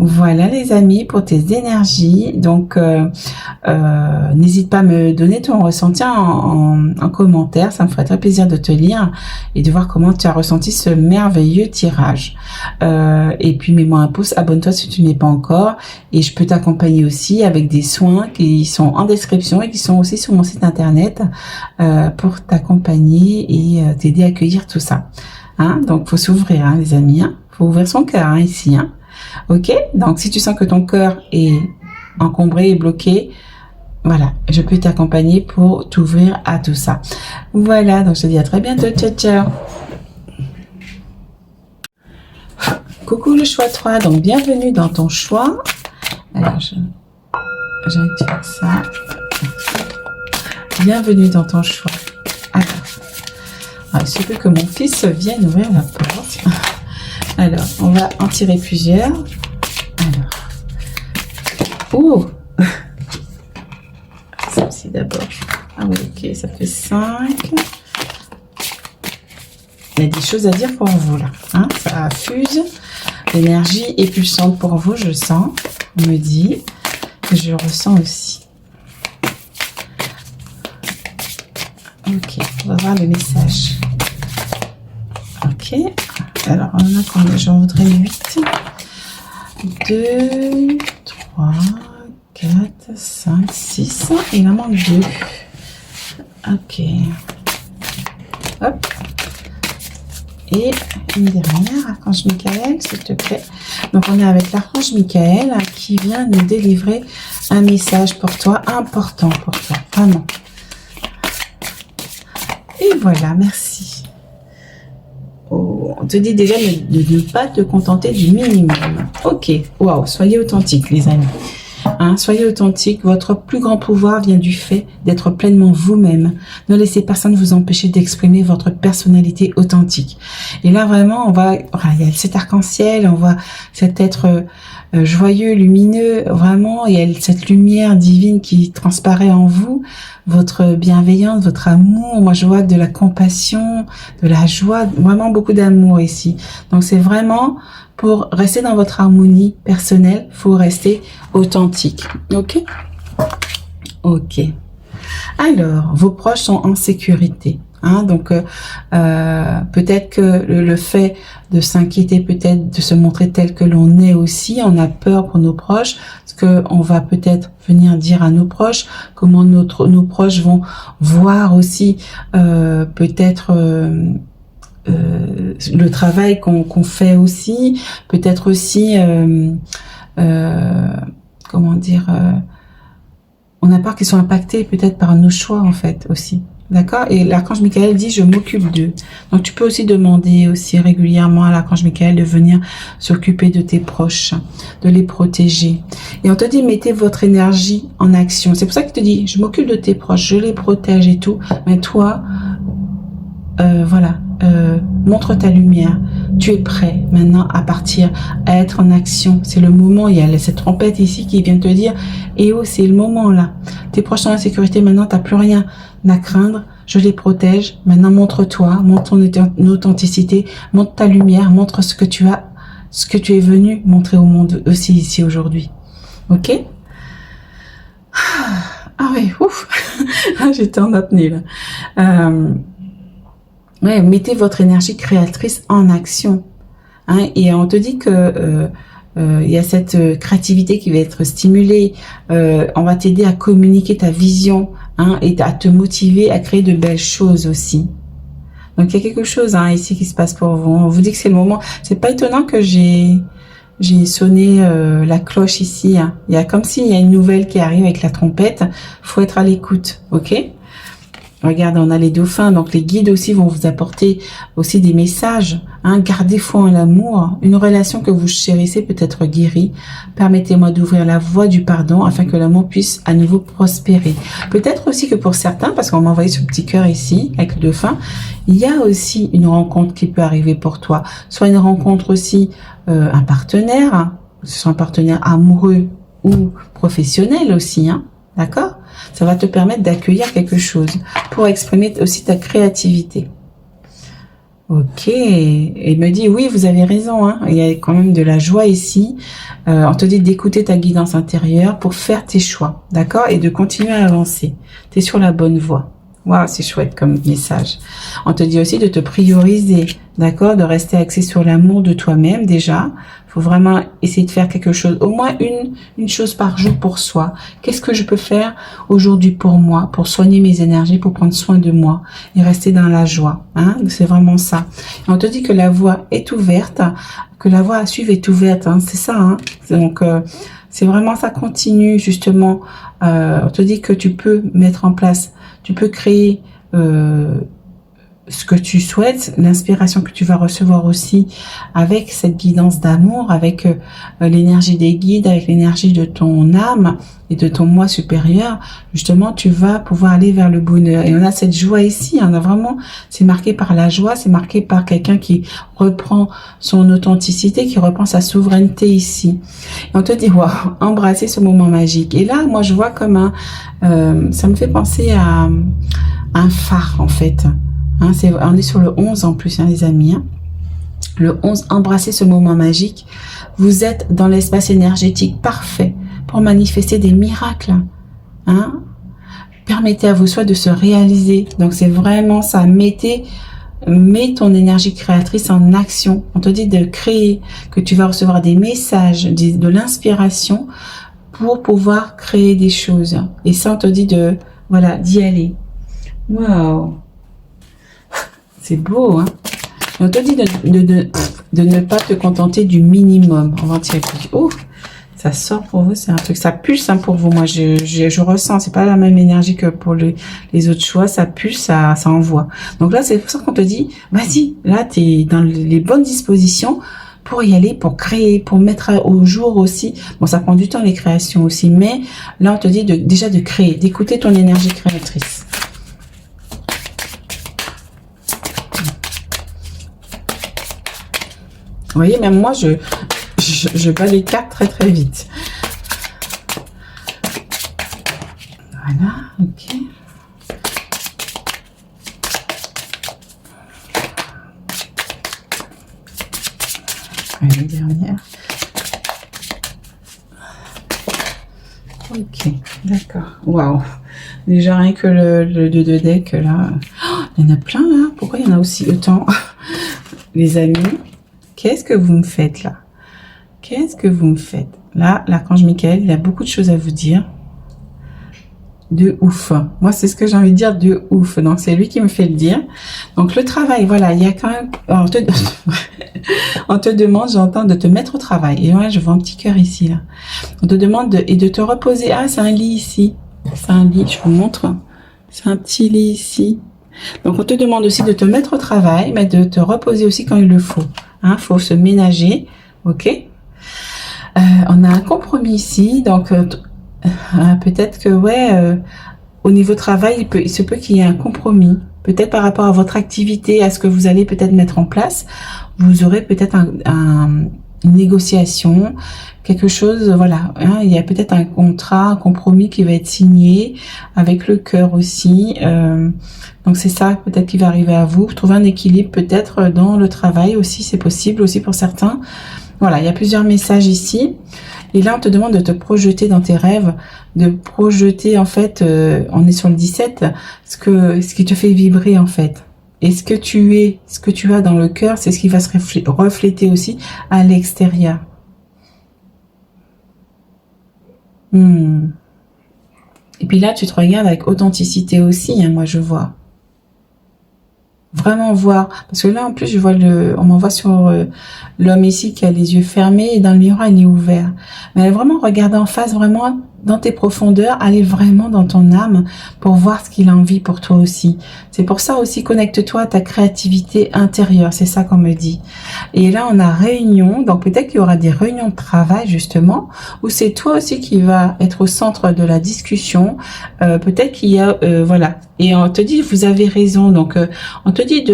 Voilà les amis pour tes énergies. Donc n'hésite pas à me donner ton ressenti en commentaire, ça me ferait très plaisir de te lire et de voir comment tu as ressenti ce merveilleux tirage. Et puis mets-moi un pouce, abonne-toi si tu n'es pas encore, et je peux t'accompagner aussi avec des soins qui sont en description et qui sont aussi sur mon site internet pour t'accompagner et t'aider à accueillir tout ça. Hein, donc faut s'ouvrir hein, les amis, hein. Faut ouvrir son cœur hein, ici. Hein. Ok, donc si tu sens que ton cœur est encombré et bloqué, voilà, je peux t'accompagner pour t'ouvrir à tout ça. Voilà, donc je te dis à très bientôt, ciao ciao. Coucou le choix 3, donc bienvenue dans ton choix. Alors j'ai envie de faire ça. Bienvenue dans ton choix. Alors, il suffit que mon fils vienne ouvrir la porte. Alors, on va en tirer plusieurs. Alors. Oh celle-ci d'abord. Ah oui, ok, ça fait 5. Il y a des choses à dire pour vous, là. Hein, ça fuse. L'énergie est puissante pour vous, je sens. On me dit. Je ressens aussi. Ok, on va voir le message. Ok. Alors, on a combien? J'en voudrais 8. 2, 3, 4, 5, 6. Il en manque 2. Ok. Hop. Et une dernière, Archange Michael, s'il te plaît. Donc, on est avec l'Archange Michael qui vient nous délivrer un message pour toi, important pour toi, vraiment. Et voilà, merci. Oh, on te dit déjà de ne pas te contenter du minimum. Ok, waouh, soyez authentiques les amis. Hein, soyez authentiques, votre plus grand pouvoir vient du fait d'être pleinement vous-même. Ne laissez personne vous empêcher d'exprimer votre personnalité authentique. Et là vraiment, on va, il y a cet arc-en-ciel, on voit cet être joyeux, lumineux, vraiment, il y a cette lumière divine qui transparaît en vous, votre bienveillance, votre amour. Moi je vois de la compassion, de la joie, vraiment beaucoup d'amour ici. Donc c'est vraiment pour rester dans votre harmonie personnelle, faut rester authentique. Ok? Ok. Alors, vos proches sont en sécurité. Hein, donc, peut-être que le fait de s'inquiéter, peut-être de se montrer tel que l'on est aussi, on a peur pour nos proches, parce que on va peut-être venir dire à nos proches comment nos proches vont voir aussi peut-être le travail qu'on fait aussi, peut-être aussi comment dire, on a peur qu'ils soient impactés peut-être par nos choix en fait aussi. D'accord? Et l'archange Michael dit je m'occupe d'eux. Donc tu peux aussi demander aussi régulièrement à l'archange Michael de venir s'occuper de tes proches, de les protéger. Et on te dit mettez votre énergie en action. C'est pour ça qu'il te dit je m'occupe de tes proches, je les protège et tout. Mais toi, voilà, montre ta lumière. Tu es prêt maintenant à partir, à être en action. C'est le moment. Il y a cette trompette ici qui vient te dire eh oh, c'est le moment là. Tes proches sont en sécurité maintenant, t'as plus rien à craindre, je les protège. Maintenant, montre-toi, montre ton authenticité, montre ta lumière, montre ce que tu as, ce que tu es venu montrer au monde aussi ici aujourd'hui. Ok? Ah oui, ouf, j'étais en apnée là. Ouais, mettez votre énergie créatrice en action. Hein, et on te dit que il y a cette créativité qui va être stimulée. On va t'aider à communiquer ta vision, hein, et à te motiver à créer de belles choses aussi. Donc il y a quelque chose hein, ici qui se passe pour vous. On vous dit que c'est le moment. C'est pas étonnant que j'ai sonné la cloche ici. Hein. Il y a comme s'il y a une nouvelle qui arrive avec la trompette. Faut être à l'écoute, ok? Regarde, on a les dauphins, donc les guides aussi vont vous apporter aussi des messages. Hein. Gardez foi en l'amour. Une relation que vous chérissez peut être guérie. Permettez-moi d'ouvrir la voie du pardon afin que l'amour puisse à nouveau prospérer. Peut-être aussi que pour certains, parce qu'on m'a envoyé ce petit cœur ici avec le dauphin, il y a aussi une rencontre qui peut arriver pour toi. Soit une rencontre aussi, un partenaire, hein. Ce soit un partenaire amoureux ou professionnel aussi, hein. D'accord? Ça va te permettre d'accueillir quelque chose pour exprimer aussi ta créativité. Ok. Et il me dit, oui, vous avez raison, hein. Il y a quand même de la joie ici. On te dit d'écouter ta guidance intérieure pour faire tes choix. D'accord? Et de continuer à avancer. Tu es sur la bonne voie. Waouh, c'est chouette comme message. On te dit aussi de te prioriser, d'accord, de rester axé sur l'amour de toi-même déjà. Faut vraiment essayer de faire quelque chose, au moins une chose par jour pour soi. Qu'est-ce que je peux faire aujourd'hui pour moi, pour soigner mes énergies, pour prendre soin de moi et rester dans la joie. Hein, c'est vraiment ça. Et on te dit que la voie est ouverte, que la voie à suivre est ouverte. Hein, c'est ça. Hein. Donc c'est vraiment ça. Continue justement. On te dit que tu peux mettre en place. Tu peux créer ce que tu souhaites, l'inspiration que tu vas recevoir aussi avec cette guidance d'amour, avec l'énergie des guides, avec l'énergie de ton âme et de ton moi supérieur. Justement, tu vas pouvoir aller vers le bonheur. Et on a cette joie ici. On a vraiment, c'est marqué par la joie, c'est marqué par quelqu'un qui reprend son authenticité, qui reprend sa souveraineté ici. Et on te dit, waouh, embrasser ce moment magique. Et là, moi, je vois comme ça me fait penser à un phare, en fait. Hein, on est sur le 11 en plus, hein, les amis. Hein. Le 11, embrassez ce moment magique. Vous êtes dans l'espace énergétique parfait pour manifester des miracles. Hein. Permettez à vos souhaits de se réaliser. Donc, c'est vraiment ça. Mets ton énergie créatrice en action. On te dit de créer, que tu vas recevoir des messages, de l'inspiration pour pouvoir créer des choses. Et ça, on te dit d'y aller. Waouh! C'est beau, hein? On te dit de ne pas te contenter du minimum. On va tirer plus. Oh, ça sort pour vous, c'est un truc. Ça pulse hein, pour vous. Moi, je ressens. C'est pas la même énergie que pour les autres choix. Ça pulse, ça envoie. Donc là, c'est pour ça qu'on te dit, vas-y. Là, tu es dans les bonnes dispositions pour y aller, pour créer, pour mettre au jour aussi. Bon, ça prend du temps les créations aussi, mais là, on te dit déjà de créer, d'écouter ton énergie créatrice. Vous voyez, même moi, je bats les cartes très très vite. Voilà, ok. Une dernière. Ok, d'accord. Waouh. Déjà rien que le 2 de deck là. Oh, il y en a plein là. Pourquoi il y en a aussi autant? Les amis. Qu'est-ce que vous me faites là? Qu'est-ce que vous me faites? Là, l'archange Michael, il a beaucoup de choses à vous dire. De ouf. Moi, c'est ce que j'ai envie de dire, de ouf. Donc, c'est lui qui me fait le dire. Donc, le travail, voilà, il y a quand même... On te demande, j'entends, de te mettre au travail. Et ouais, je vois un petit cœur ici, là. On te demande de te reposer. Ah, c'est un lit ici. C'est un lit, je vous montre. C'est un petit lit ici. Donc, on te demande aussi de te mettre au travail, mais de te reposer aussi quand il le faut. Hein, faut se ménager, ok. On a un compromis ici, donc peut-être que au niveau travail, il se peut qu'il y ait un compromis. Peut-être par rapport à votre activité, à ce que vous allez peut-être mettre en place, vous aurez peut-être une négociation, quelque chose, voilà. Hein, il y a peut-être un contrat, un compromis qui va être signé avec le cœur aussi. Donc c'est ça peut-être qui va arriver à vous. Trouver un équilibre peut-être dans le travail aussi, c'est possible aussi pour certains. Voilà, il y a plusieurs messages ici. Et là, on te demande de te projeter dans tes rêves, de projeter en fait, on est sur le 17, ce qui te fait vibrer en fait. Et ce que tu as dans le cœur, c'est ce qui va se refléter aussi à l'extérieur. Et puis là, tu te regardes avec authenticité aussi, hein, moi je vois. Vraiment voir, parce que là en plus je vois on m'envoie sur l'homme ici qui a les yeux fermés et dans le miroir il est ouvert. Mais vraiment regarder en face, vraiment dans tes profondeurs, aller vraiment dans ton âme pour voir ce qu'il a envie pour toi aussi. C'est pour ça aussi, connecte-toi à ta créativité intérieure, c'est ça qu'on me dit. Et là, on a réunion, donc peut-être qu'il y aura des réunions de travail justement, où c'est toi aussi qui va être au centre de la discussion. Peut-être qu'il y a, voilà. Et on te dit, vous avez raison, donc on te dit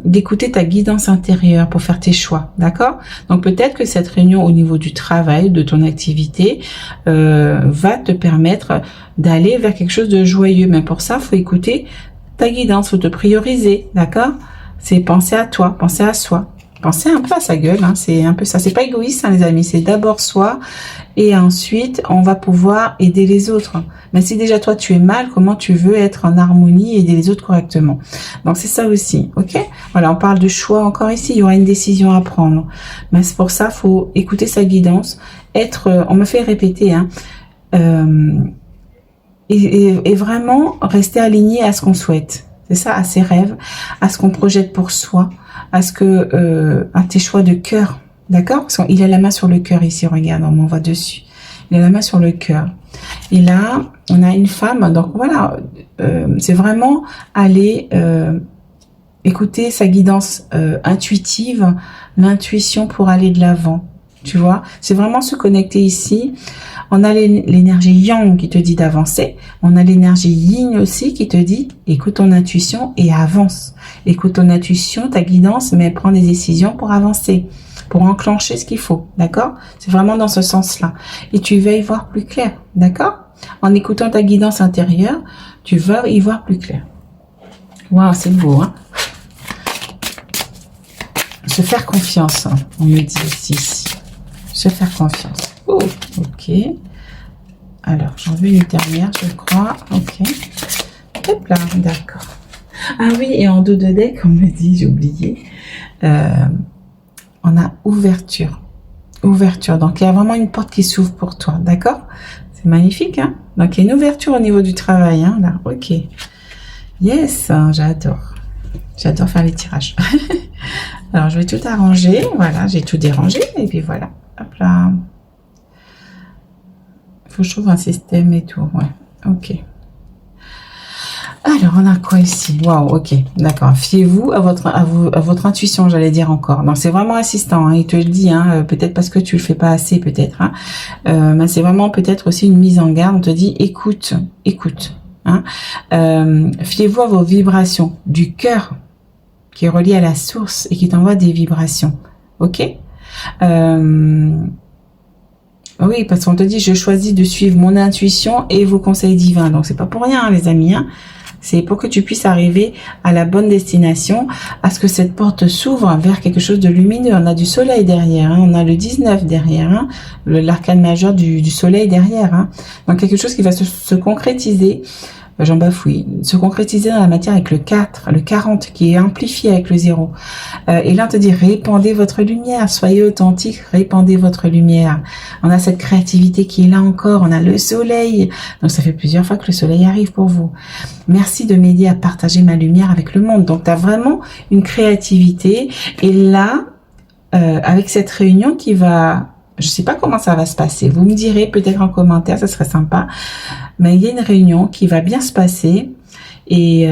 d'écouter ta guidance intérieure pour faire tes choix, d'accord? Donc peut-être que cette réunion au niveau du travail, de ton activité, va te permettre d'aller vers quelque chose de joyeux. Mais pour ça, faut écouter ta guidance, faut te prioriser, d'accord? C'est penser à toi, penser à soi. Pensez un peu à sa gueule, hein, c'est un peu ça. C'est pas égoïste, hein, les amis, c'est d'abord soi et ensuite on va pouvoir aider les autres. Mais si déjà toi tu es mal, comment tu veux être en harmonie et aider les autres correctement? Donc c'est ça aussi, ok? Voilà, on parle de choix encore ici, il y aura une décision à prendre. Mais c'est pour ça, faut écouter sa guidance, on me fait répéter, hein, et vraiment rester aligné à ce qu'on souhaite. C'est ça, à ses rêves, à ce qu'on projette pour soi, à tes choix de cœur, d'accord? Parce qu'il a la main sur le cœur ici, regarde, on m'envoie dessus. Il a la main sur le cœur. Et là, on a une femme, donc voilà, c'est vraiment aller écouter sa guidance intuitive, l'intuition pour aller de l'avant, tu vois? C'est vraiment se connecter ici. On a l'énergie yang qui te dit d'avancer. On a l'énergie yin aussi qui te dit écoute ton intuition et avance. Écoute ton intuition, ta guidance, mais prends des décisions pour avancer, pour enclencher ce qu'il faut, d'accord? C'est vraiment dans ce sens-là. Et tu vas y voir plus clair, d'accord? En écoutant ta guidance intérieure, tu vas y voir plus clair. Waouh, c'est beau, hein? Se faire confiance, hein, on me dit aussi. Se faire confiance. Oh, ok. Alors, j'en veux une dernière, je crois. Ok. Hop là, d'accord. Ah oui, et en dos de deck, on me dit, j'ai oublié, on a ouverture. Ouverture. Donc, il y a vraiment une porte qui s'ouvre pour toi, d'accord? C'est magnifique, hein? Donc, il y a une ouverture au niveau du travail, hein, là. Ok. Yes, j'adore. J'adore faire les tirages. Alors, je vais tout arranger. Voilà, j'ai tout dérangé. Et puis, voilà. Hop là. Faut que je trouve un système et tout. Ouais. Ok. Alors, on a quoi ici? Waouh, ok. D'accord. Fiez-vous à votre intuition, j'allais dire encore. Donc, c'est vraiment assistant. Hein, il te le dit. Hein, peut-être parce que tu le fais pas assez, peut-être. Hein, mais c'est vraiment peut-être aussi une mise en garde. On te dit, écoute. Hein, fiez-vous à vos vibrations du cœur qui est relié à la source et qui t'envoie des vibrations. Ok? Oui, parce qu'on te dit, je choisis de suivre mon intuition et vos conseils divins. Donc, c'est pas pour rien, hein, les amis. Hein. C'est pour que tu puisses arriver à la bonne destination, à ce que cette porte s'ouvre vers quelque chose de lumineux. On a du soleil derrière, hein. On a le 19 derrière, hein. L'arcane majeur du soleil derrière. Hein. Donc, quelque chose qui va se concrétiser. J'en bafouille, se concrétiser dans la matière avec le 4, le 40 qui est amplifié avec le 0. Et là on te dit répandez votre lumière, soyez authentique, répandez votre lumière. On a cette créativité qui est là encore, on a le soleil. Donc ça fait plusieurs fois que le soleil arrive pour vous. Merci de m'aider à partager ma lumière avec le monde. Donc tu as vraiment une créativité. Et là, avec cette réunion qui va... Je sais pas comment ça va se passer. Vous me direz peut-être en commentaire, ça serait sympa. Mais il y a une réunion qui va bien se passer. Et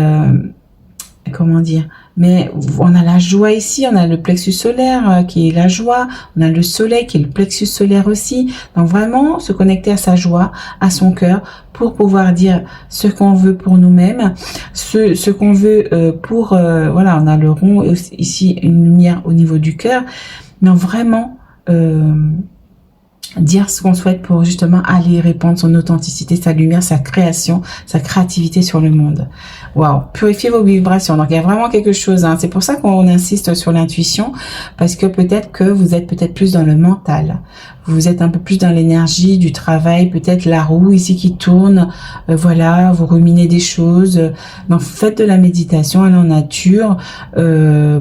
comment dire? Mais on a la joie ici, on a le plexus solaire qui est la joie. On a le soleil qui est le plexus solaire aussi. Donc vraiment se connecter à sa joie, à son cœur, pour pouvoir dire ce qu'on veut pour nous-mêmes, ce qu'on veut pour... voilà, on a le rond ici, une lumière au niveau du cœur. Mais vraiment... dire ce qu'on souhaite pour justement aller répandre son authenticité, sa lumière, sa création, sa créativité sur le monde. Waouh, purifiez vos vibrations. Donc il y a vraiment quelque chose, hein. C'est pour ça qu'on insiste sur l'intuition, parce que peut-être que vous êtes peut-être plus dans le mental. Vous êtes un peu plus dans l'énergie du travail, peut-être la roue ici qui tourne, voilà, vous ruminez des choses. Donc faites de la méditation, allez en nature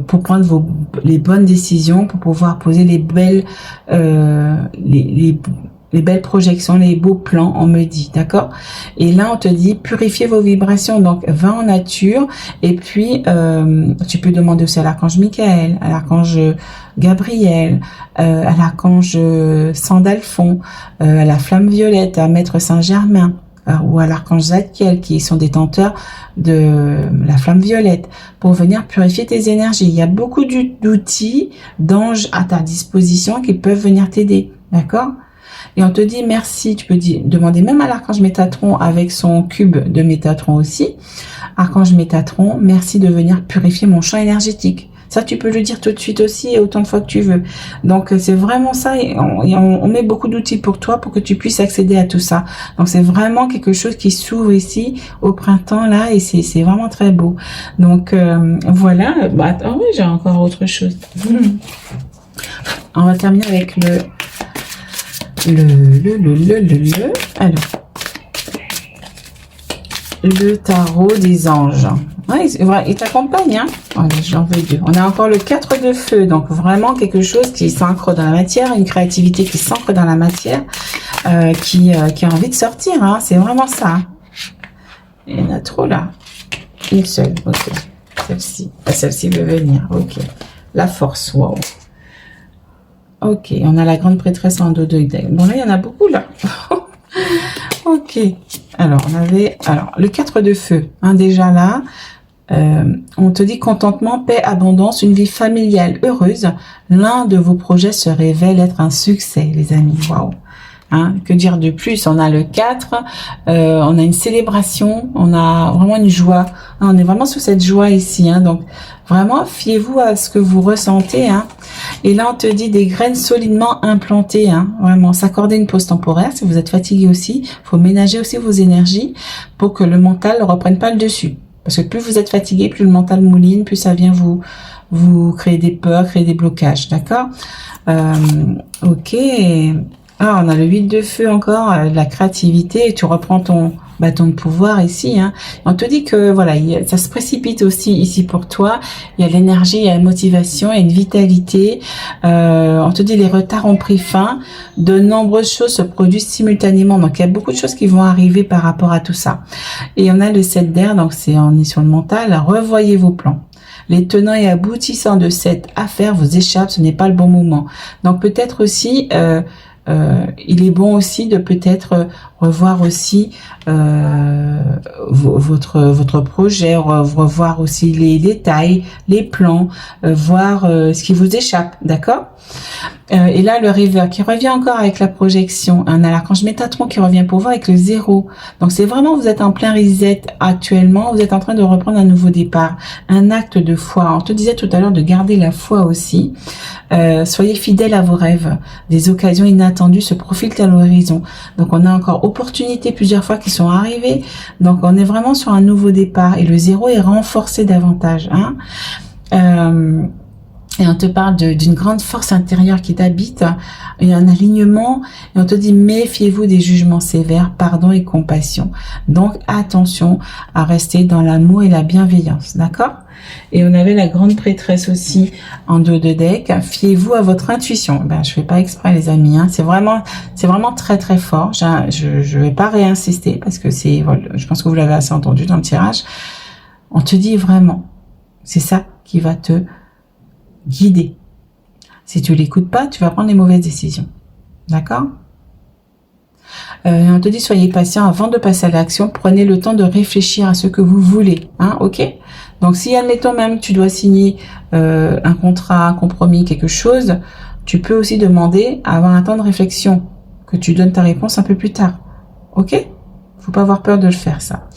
pour prendre les bonnes décisions, pour pouvoir poser les belles, les belles projections, les beaux plans, on me dit, d'accord? Et là, on te dit purifier vos vibrations. Donc, va en nature. Et puis, tu peux demander aussi à l'archange Michael, à l'archange Gabriel, à l'archange Sandalphon, à la flamme violette, à Maître Saint-Germain, ou à l'archange Zadkiel, qui sont détenteurs de la flamme violette, pour venir purifier tes énergies. Il y a beaucoup d'outils, d'anges à ta disposition qui peuvent venir t'aider, d'accord? Et on te dit merci, tu peux demander même à l'archange Métatron avec son cube de Métatron aussi. Archange Métatron, merci de venir purifier mon champ énergétique. Ça, tu peux le dire tout de suite aussi et autant de fois que tu veux. Donc, c'est vraiment ça. Et on met beaucoup d'outils pour toi pour que tu puisses accéder à tout ça. Donc, c'est vraiment quelque chose qui s'ouvre ici au printemps, là, et c'est vraiment très beau. Donc, voilà. Bah, attends, oui, j'ai encore autre chose. On va terminer avec alors, le tarot des anges. Ouais, il t'accompagne, hein. Allez, j'en veux deux. On a encore le 4 de feu, donc vraiment quelque chose qui s'ancre dans la matière, une créativité qui s'ancre dans la matière, qui a envie de sortir, hein. C'est vraiment ça. Il y en a trop là. Une seule, ok. Celle-ci veut venir, ok. La force, wow. Ok, on a la grande prêtresse en dos de deck. Bon, là, il y en a beaucoup, là. Ok. Alors, on avait... Alors, le 4 de feu. Hein, déjà là, on te dit contentement, paix, abondance, une vie familiale heureuse. L'un de vos projets se révèle être un succès, les amis. Waouh. Hein, que dire de plus? On a le 4, on a une célébration, on a vraiment une joie. Hein, on est vraiment sous cette joie ici. Hein, donc, vraiment, fiez-vous à ce que vous ressentez. Hein. Et là, on te dit des graines solidement implantées. Hein, vraiment, s'accorder une pause temporaire. Si vous êtes fatigué aussi, il faut ménager aussi vos énergies pour que le mental ne reprenne pas le dessus. Parce que plus vous êtes fatigué, plus le mental mouline, plus ça vient vous créer des peurs, créer des blocages. D'accord? Ok. Ah, on a le 8 de feu encore, la créativité, et tu reprends ton bâton de pouvoir ici. Hein. On te dit que voilà, ça se précipite aussi ici pour toi. Il y a l'énergie, il y a la motivation, il y a une vitalité. On te dit les retards ont pris fin. De nombreuses choses se produisent simultanément. Donc, il y a beaucoup de choses qui vont arriver par rapport à tout ça. Et on a le 7 d'air, donc on est sur le mental. Revoyez vos plans. Les tenants et aboutissants de cette affaire vous échappent, ce n'est pas le bon moment. Donc, peut-être aussi... il est bon aussi de peut-être revoir aussi votre projet, revoir aussi les détails, les plans, voir ce qui vous échappe, d'accord? Et là, le rêveur qui revient encore avec la projection, on a l'archange Métatron qui revient pour vous avec le 0. Donc, c'est vraiment, vous êtes en plein reset actuellement, vous êtes en train de reprendre un nouveau départ, un acte de foi. On te disait tout à l'heure de garder la foi aussi. Soyez fidèles à vos rêves. Des occasions inattendues se profilent à l'horizon. Donc, on a encore opportunités plusieurs fois qui sont arrivées. Donc, on est vraiment sur un nouveau départ et le 0 est renforcé davantage. Hein. Et on te parle d'une grande force intérieure qui t'habite, il y a un alignement, et on te dit méfiez-vous des jugements sévères, pardon et compassion. Donc attention à rester dans l'amour et la bienveillance, d'accord? Et on avait la grande prêtresse aussi en dos de deck, fiez-vous à votre intuition. Ben je fais pas exprès les amis, hein. C'est vraiment très très fort. Je vais pas réinsister parce que voilà, je pense que vous l'avez assez entendu dans le tirage. On te dit vraiment, c'est ça qui va te guider. Si tu l'écoutes pas, tu vas prendre les mauvaises décisions. D'accord? On te dit, soyez patient avant de passer à l'action. Prenez le temps de réfléchir à ce que vous voulez. Hein, ok? Donc, si admettons même que tu dois signer un contrat, un compromis, quelque chose, tu peux aussi demander à avoir un temps de réflexion, que tu donnes ta réponse un peu plus tard. Ok? Faut pas avoir peur de le faire, ça.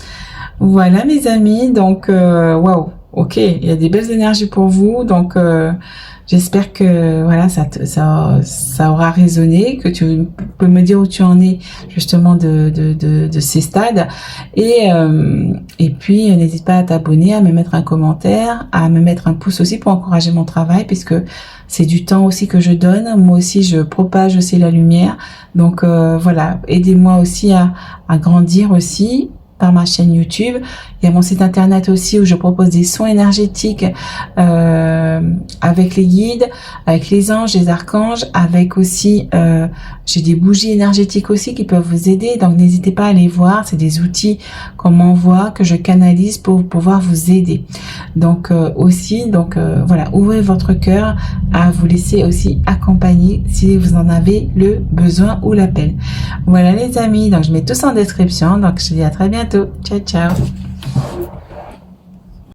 Voilà, mes amis. Donc, waouh. Ok, il y a des belles énergies pour vous, donc j'espère que voilà ça aura résonné, que tu peux me dire où tu en es justement de ces stades, et puis n'hésite pas à t'abonner, à me mettre un commentaire, à me mettre un pouce aussi pour encourager mon travail, puisque c'est du temps aussi que je donne. Moi aussi je propage aussi la lumière, donc voilà, aidez-moi aussi à grandir aussi. par ma chaîne YouTube. Il y a mon site internet aussi où je propose des soins énergétiques avec les guides, avec les anges, les archanges, avec aussi j'ai des bougies énergétiques aussi qui peuvent vous aider. Donc n'hésitez pas à aller voir, c'est des outils qu'on m'envoie, que je canalise pour pouvoir vous aider. Donc voilà, ouvrez votre cœur à vous laisser aussi accompagner si vous en avez le besoin ou l'appel. Voilà les amis, donc je mets tout ça en description. Donc je vous dis à très bientôt. Ciao ciao.